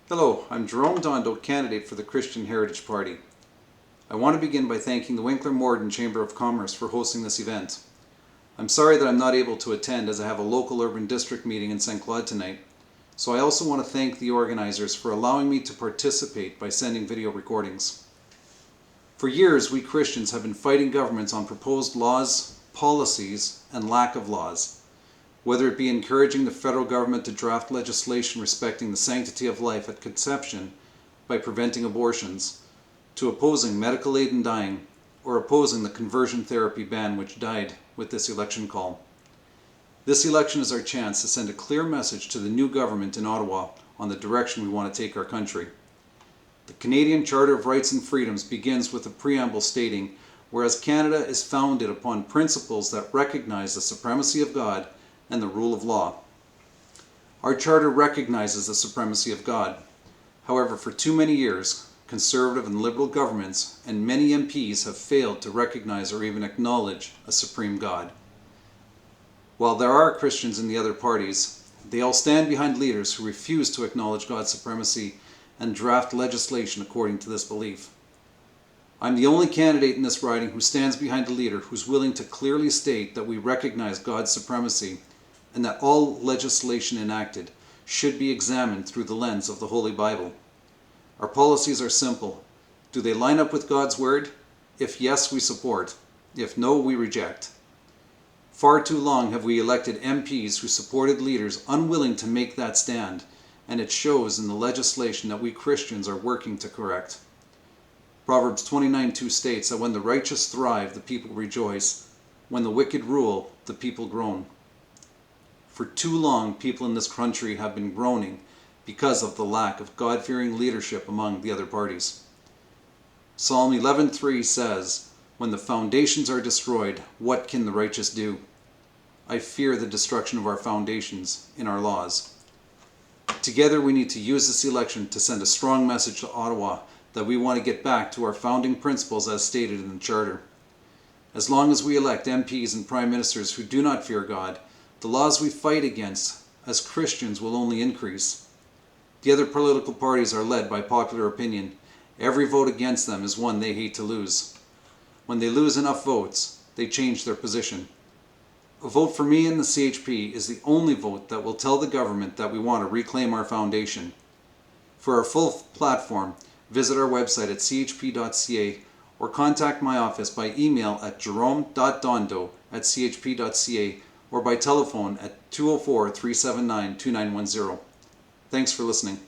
Hello, I'm Jerome Dondo, candidate for the Christian Heritage Party. I want to begin by thanking the Winkler Morden Chamber of Commerce for hosting this event. I'm sorry that I'm not able to attend as I have a local urban district meeting in St. Claude tonight, so I also want to thank the organizers for allowing me to participate by sending video recordings. For years, we Christians have been fighting governments on proposed laws, policies, and lack of laws. Whether it be encouraging the federal government to draft legislation respecting the sanctity of life at conception by preventing abortions, to opposing medical aid in dying, or opposing the conversion therapy ban which died with this election call. This election is our chance to send a clear message to the new government in Ottawa on the direction we want to take our country. The Canadian Charter of Rights and Freedoms begins with a preamble stating, whereas Canada is founded upon principles that recognize the supremacy of God and the rule of law. Our charter recognizes the supremacy of God. However, for too many years, conservative and liberal governments and many MPs have failed to recognize or even acknowledge a supreme God. While there are Christians in the other parties, they all stand behind leaders who refuse to acknowledge God's supremacy and draft legislation according to this belief. I'm the only candidate in this riding who stands behind a leader who's willing to clearly state that we recognize God's supremacy and that all legislation enacted should be examined through the lens of the Holy Bible. Our policies are simple. Do they line up with God's Word? If yes, we support. If no, we reject. Far too long have we elected MPs who supported leaders unwilling to make that stand, and it shows in the legislation that we Christians are working to correct. Proverbs 29:2 states that when the righteous thrive, the people rejoice. When the wicked rule, the people groan. For too long, people in this country have been groaning because of the lack of God-fearing leadership among the other parties. Psalm 11:3 says, "When the foundations are destroyed, what can the righteous do?" I fear the destruction of our foundations in our laws. Together, we need to use this election to send a strong message to Ottawa that we want to get back to our founding principles as stated in the Charter. As long as we elect MPs and Prime Ministers who do not fear God, the laws we fight against as Christians will only increase. The other political parties are led by popular opinion. Every vote against them is one they hate to lose. When they lose enough votes, they change their position. A vote for me in the CHP is the only vote that will tell the government that we want to reclaim our foundation. For our full platform, visit our website at chp.ca or contact my office by email at jerome.dondo@chp.ca or by telephone at 204-379-2910. Thanks for listening.